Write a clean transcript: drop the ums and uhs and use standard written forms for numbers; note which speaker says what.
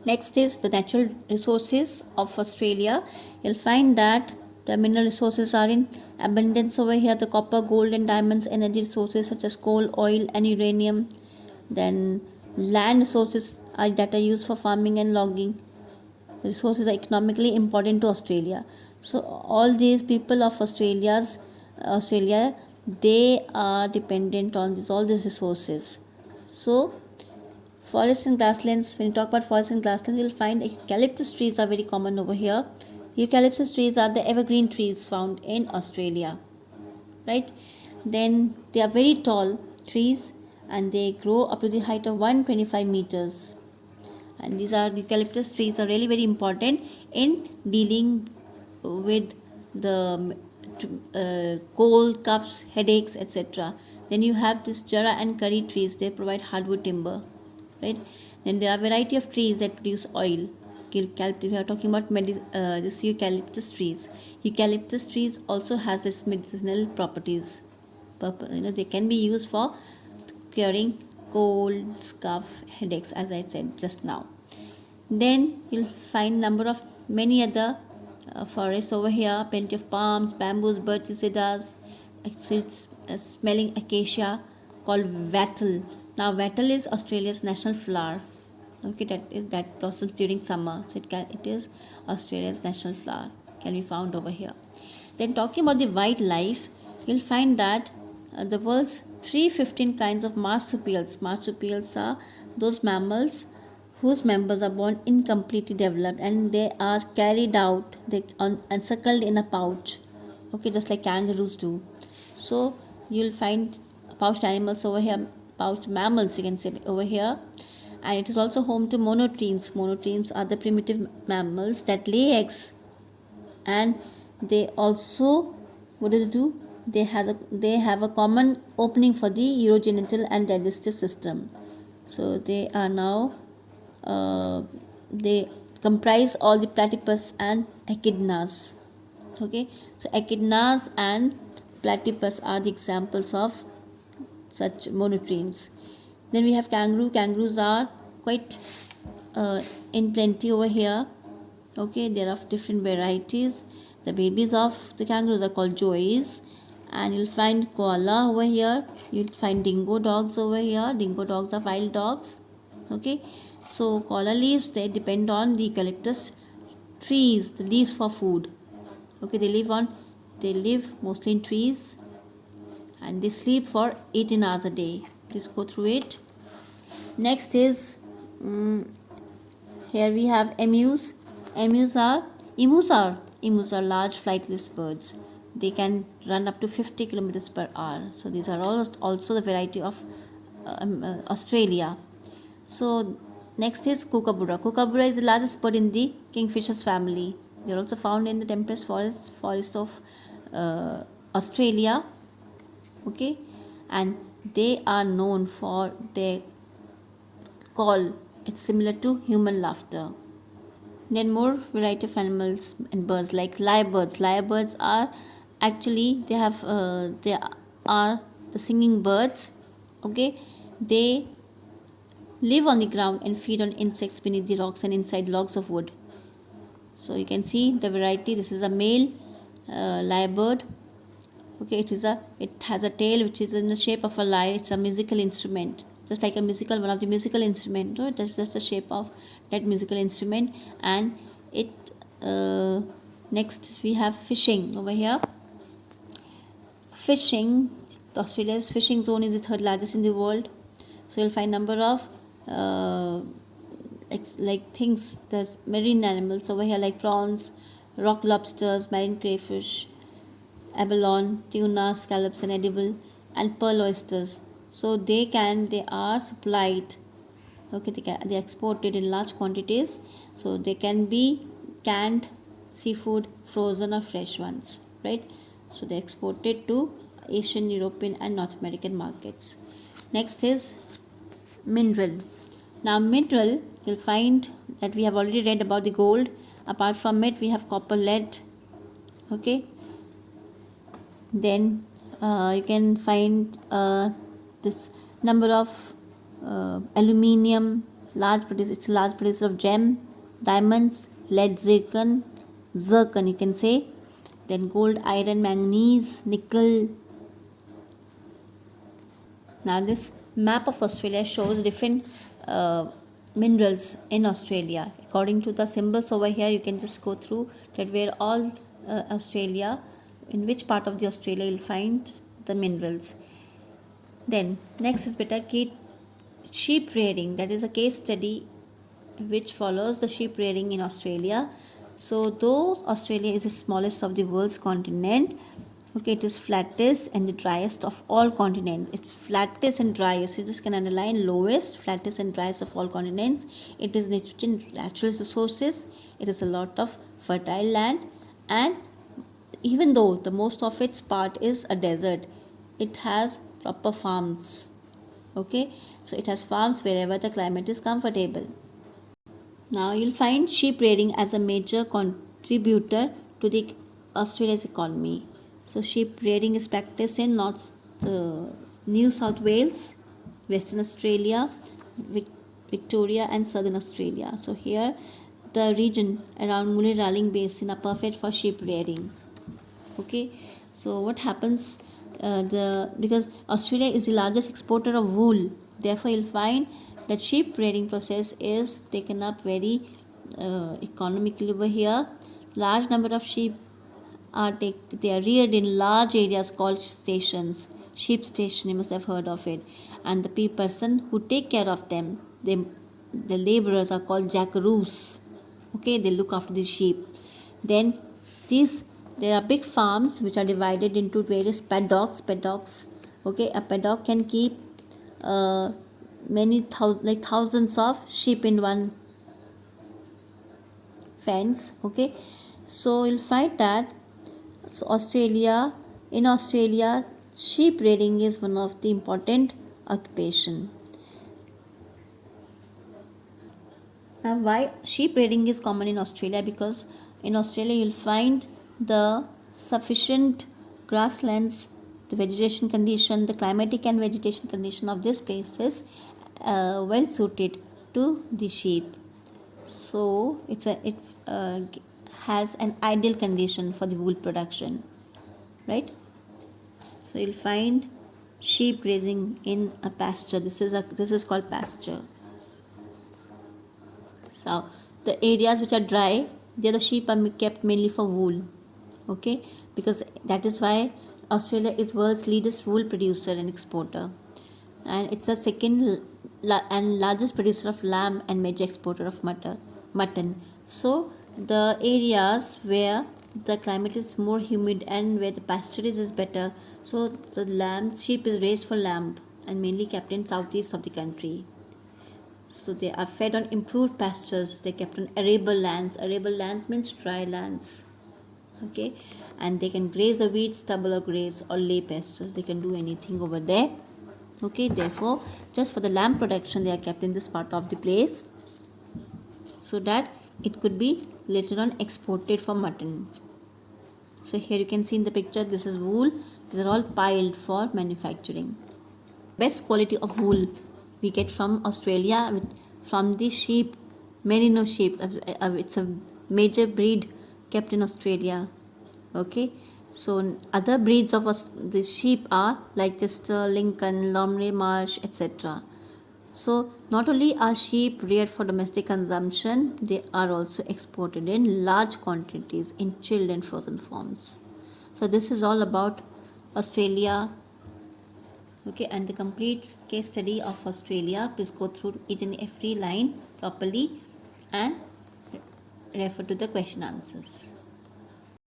Speaker 1: Next is the natural resources of Australia. You'll find that the mineral resources are in abundance over here. The copper, gold, and diamonds, energy resources such as coal, oil, and uranium. Then land resources are that are used for farming and logging. The resources are economically important to Australia. So all these people of Australia, they are dependent on all these resources. So forest and grasslands, when you talk about forest and grasslands, you'll find eucalyptus trees are very common over here. Eucalyptus trees are the evergreen trees found in Australia, right? Then they are very tall trees and they grow up to the height of 125 meters. And these are eucalyptus trees are really very important in dealing with the cold, coughs, headaches, etc. Then you have this Jarrah and curry trees. They provide hardwood timber, right? Then there are variety of trees that produce oil. Eucalyptus, we are talking about this eucalyptus trees. Eucalyptus trees also has this medicinal properties. They can be used for curing colds, cough, headaches, as I said just now. Then you'll find number of many other forests over here. Plenty of palms, bamboos, birches, cedars. It's smelling acacia called wattle. Now wattle is Australia's national flower. Okay, that blossoms during summer. So it is Australia's national flower. Can be found over here. Then talking about the wildlife, you'll find that the world's 315 kinds of marsupials. Marsupials are those mammals whose members are born incompletely developed and they are carried out and suckled in a pouch. Okay, just like kangaroos do. So you'll find pouched animals over here, pouched mammals you can say over here. And it is also home to monotremes. Monotremes are the primitive mammals that lay eggs, and they also, what do they do? They have a common opening for the urogenital and digestive system. So they are now they comprise all the platypus and echidnas. Okay, so echidnas and platypus are the examples of such monotremes. Then we have kangaroo. Kangaroos are quite in plenty over here. Okay, there are different varieties. The babies of the kangaroos are called joeys, and you'll find koala over here. You'll find dingo dogs over here. Dingo dogs are wild dogs. Okay, so koala leaves, they depend on the eucalyptus trees, the leaves for food. Okay, they live mostly in trees, and they sleep for 18 hours a day. Please go through it. Next is here we have emus. Emus are large flightless birds. They can run up to 50 kilometers per hour. So these are also the variety of Australia. So next is kookaburra. Kookaburra is the largest bird in the kingfishers family. They are also found in the temperate forests of Australia. Okay, and they are known for their call. It's similar to human laughter. Then more variety of animals and birds like lyrebirds. Lyrebirds are actually they are the singing birds. Okay, they live on the ground and feed on insects beneath the rocks and inside logs of wood. So you can see the variety. This is a male lyrebird. Okay, it has a tail which is in the shape of a lyre. It's a musical instrument, just like one of the musical instrument. No? That's just the shape of that musical instrument. And it next we have fishing over here. Fishing, Australia's fishing zone is the third largest in the world. So you'll find number of things, there's marine animals over here like prawns, rock lobsters, marine crayfish, abalone, tuna, scallops and edible, and pearl oysters. So they are supplied. Okay, they are exported in large quantities. So they can be canned seafood, frozen or fresh ones, right? So they exported to Asian, European and North American markets. Next is mineral. Now mineral, you'll find that we have already read about the gold. Apart from it, we have copper, lead. Okay, then you can find this number of aluminium, It's a large producer of gem, diamonds, lead, zircon you can say, then gold, iron, manganese, nickel. Now this map of Australia shows different minerals in Australia. According to the symbols over here, you can just go through that where all Australia, in which part of the Australia you'll find the minerals. Then next is beta sheep rearing. That is a case study which follows the sheep rearing in Australia. So though Australia is the smallest of the world's continent, okay, it is flattest and the driest of all continents. It's flattest and driest. You just can underline lowest, flattest and driest of all continents. It is natural resources. It is a lot of fertile land, and even though the most of its part is a desert, it has proper farms. Okay, so it has farms wherever the climate is comfortable. Now you'll find sheep rearing as a major contributor to the Australia's economy. So sheep rearing is practiced in New South Wales, Western Australia, Victoria and Southern Australia. So here the region around Murray-Darling Basin are perfect for sheep rearing. Okay, so what happens, because Australia is the largest exporter of wool, therefore you'll find that sheep rearing process is taken up very economically over here. Large number of sheep they are reared in large areas called stations. Sheep station, you must have heard of it. And the person who take care of them, the laborers are called jackaroos. Okay, they look after the sheep. Then there are big farms which are divided into various paddocks. Okay, a paddock can keep thousands of sheep in one fence. Okay, so you'll find that in Australia, sheep rearing is one of the important occupation. Now, why sheep rearing is common in Australia? Because in Australia you'll find the sufficient grasslands, the vegetation condition, the climatic and vegetation condition of this place is well suited to the sheep. So it has an ideal condition for the wool production, right? So you'll find sheep grazing in a pasture. This is called pasture. So the areas which are dry, there the sheep are kept mainly for wool. Okay, because that is why Australia is world's largest wool producer and exporter, and it's the second and largest producer of lamb and major exporter of mutton. So the areas where the climate is more humid and where the pasturage is better, so the sheep is raised for lamb and mainly kept in southeast of the country. So they are fed on improved pastures. They kept on arable lands. Arable lands means dry lands. Okay, and they can graze the wheat, stubble or graze or lay pastures. They can do anything over there. Okay, therefore just for the lamb production they are kept in this part of the place, so that it could be later on exported for mutton. So here you can see in the picture, this is wool. These are all piled for manufacturing. Best quality of wool we get from Australia, from the sheep, merino sheep. It's a major breed kept in Australia. Okay, so other breeds of the sheep are like Chester, Lincoln, Lomley Marsh, etc. So not only are sheep reared for domestic consumption, they are also exported in large quantities in chilled and frozen forms. So this is all about Australia. Okay, and the complete case study of Australia, please go through each and every line properly and refer to the question answers.